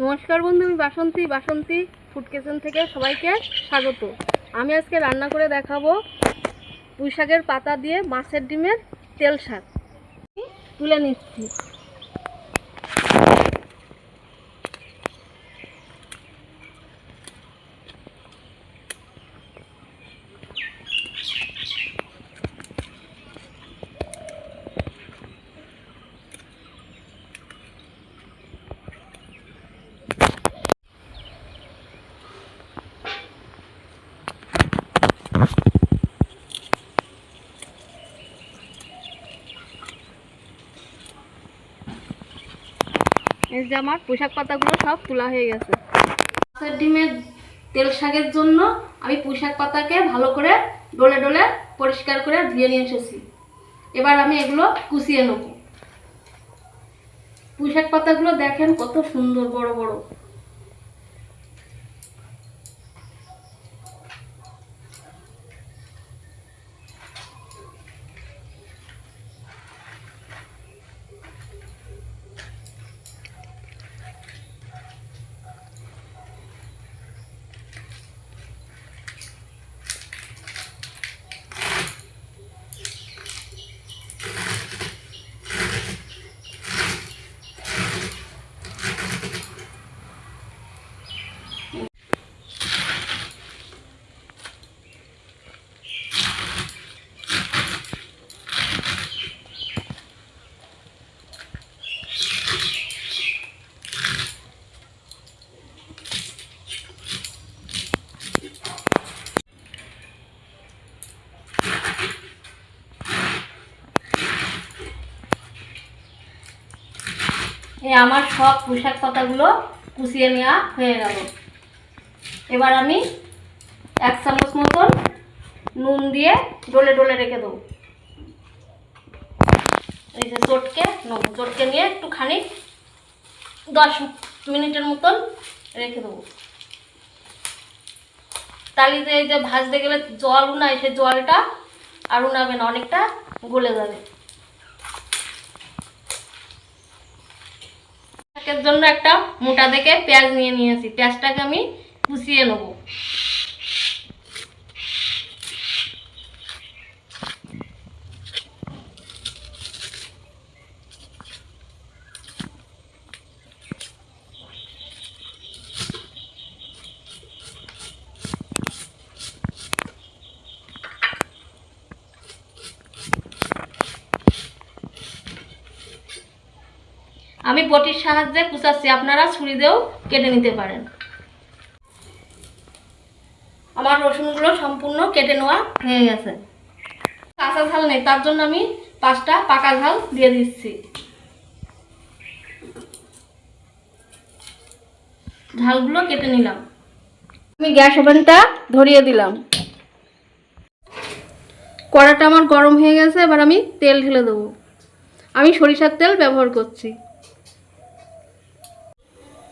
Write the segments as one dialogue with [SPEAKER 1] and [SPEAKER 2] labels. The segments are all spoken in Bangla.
[SPEAKER 1] নমস্কার বন্ধু, আমি বাসন্তী ফুড কিচেন থেকে সবাইকে স্বাগত। আমি আজকে রান্না করে দেখাবো পুঁই শাকের পাতা দিয়ে মাছের ডিমের তেল শাক। তুলে নিচ্ছি। এই যে আমার পুঁই শাক পাতাগুলো সব তোলা হয়ে গেছে। মাছের ডিমের তেল শাকের জন্য আমি পুঁই শাক পাতাকে ভালো করে ডলে ডলে পরিষ্কার করে ধুয়ে নিয়ে এসেছি। এবার আমি এগুলো কুচিয়ে নেব। পুঁই শাক পাতাগুলো দেখেন কত সুন্দর বড় বড়। আমার সব পুঁই শাক পাতাগুলো কুচিয়ে নেওয়া হয়ে গেল। এবার আমি 1 চামচ মতন নুন দিয়ে ডলে ডলে রেখে দেবো। এই যে চটকে নিয়ে একটুখানি 10 মিনিটের মতন রেখে দেবো। তালিতে এই যে ভাজতে গেলে জল উনায়, সেই জলটা আর উনাবে না, অনেকটা গলে যাবে। এর জন্য একটা মোটা দেখে পেঁয়াজ নিয়ে নিয়েছি। পেঁয়াজটাকে আমি কুচিয়ে নেব। আমি বটির সাহায্যে কুচাচ্ছি, আপনারা ছুরি দিয়েও কেটে নিতে পারেন। আমার রসুনগুলো সম্পূর্ণ কেটে নেওয়া হয়ে গেছে। কাঁচা ঝাল নেই, তার জন্য আমি 5টা পাকা ঝাল দিয়ে দিচ্ছি। ঝালগুলো কেটে নিলাম। আমি গ্যাস ওভেনটা ধরিয়ে দিলাম। কড়াটা আমার গরম হয়ে গেছে। এবার আমি তেল ঢেলে দেবো। আমি সরিষার তেল ব্যবহার করছি।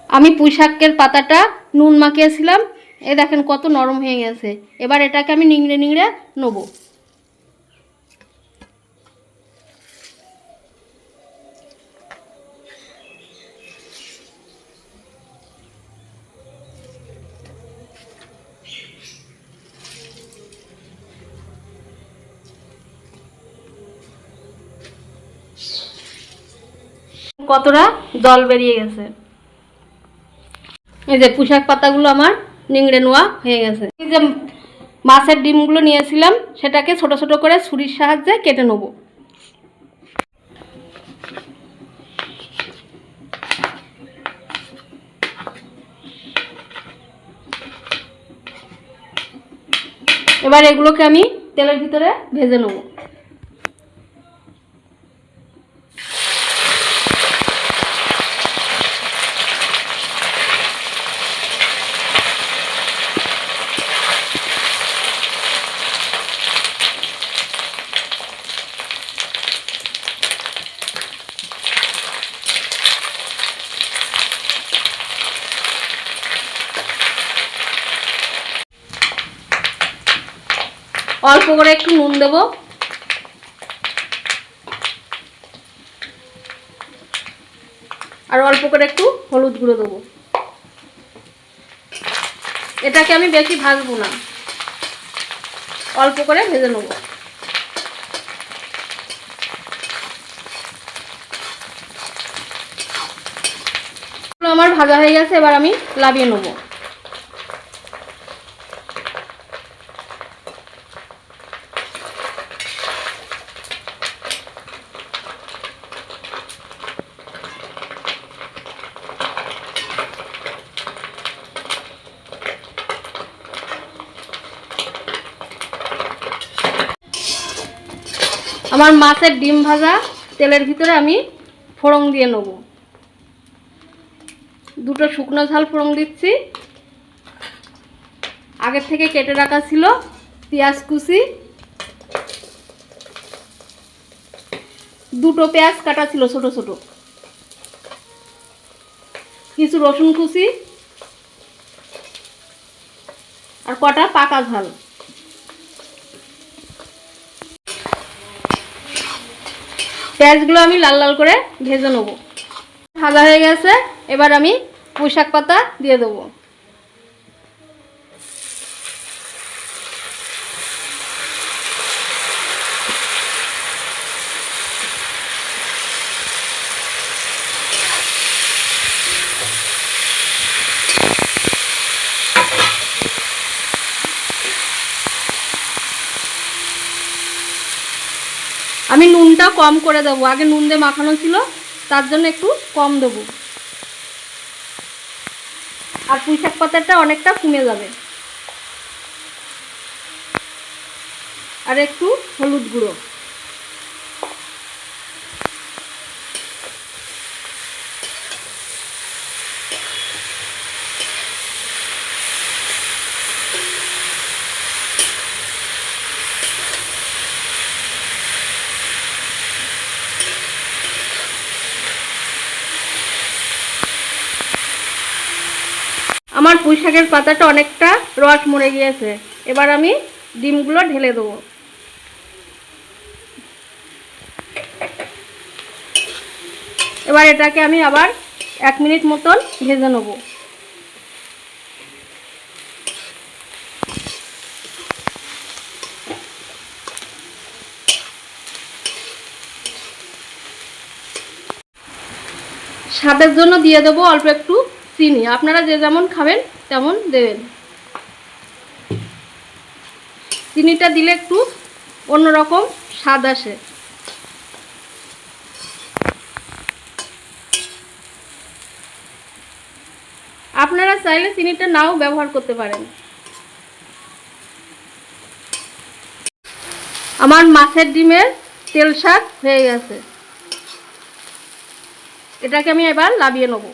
[SPEAKER 1] আমি পুঁই শাকের পাতাটা নুন মাখিয়েছিলাম, এ দেখেন কত নরম হয়ে গেছে। এবার এটাকে আমি নিংড়ে নিংড়ে নেব। কতটা জল বেরিয়ে গেছে। এই যে পুঁই শাক পাতাগুলো আমার নিংড়ে নেওয়া হয়ে গেছে। এই যে মাছের ডিমগুলো নিয়েছিলাম, সেটাকে ছোট ছোট করে ছুরির সাহায্যে কেটে নেব। এবার এগুলোকে আমি তেলের ভিতরে ভেজে নেব। অল্প করে একটু নুন দেব, আর অল্প করে একটু হলুদ গুঁড়ো দেবো। এটাকে আমি বেশি ভাজবো না, অল্প করে ভেজে নেব। আমার ভাজা হয়ে গেছে, এবার আমি লাভিয়ে নেব। আমার মাছের ডিম ভাজা তেলের ভিতরে আমি ফোড়ন দিয়ে নেব। দুটো শুকনো ঝাল ফোড়ন দিচ্ছি, আগের থেকে কেটে রাখা ছিল পেঁয়াজ কুচি, দুটো পেঁয়াজ কাটা ছিল ছোট ছোট, কিছু রসুন কুচি আর কটা পাকা ঝাল। পেঁয়াজগুলো আমি লাল লাল করে ভেজে নেব। ভাজা হয়ে গেছে, এবার আমি পুঁইশাক পাতা দিয়ে দেবো। আমি নুনটা কম করে দেবো, আগে নুন দিয়ে মাখানো ছিল, তার জন্য একটু কম দেবো। আর পুঁইশাক পাতাটা অনেকটা কমে যাবে। আর একটু হলুদ গুঁড়ো। আমার পুঁইশাকের পাতাটা অনেকটা রস মরে গিয়েছে, এবার আমি ডিমগুলো ঢেলে দেবো। এবার এটাকে আমি আবার 1 মিনিট মতন ভেজে নেব। স্বাদের জন্য দিয়ে দেবো অল্প একটু চিনি, আপনারা যে যেমন খাবেন তেমন দেবেন। চিনিটা দিলে একটু অন্যরকম স্বাদ আসে। আপনারা চাইলে চিনিটা নাও ব্যবহার করতে পারেন। আমার মাছের ডিমের তেল শাক হয়ে গেছে, এটাকে আমি এবার লাভিয়ে নেব।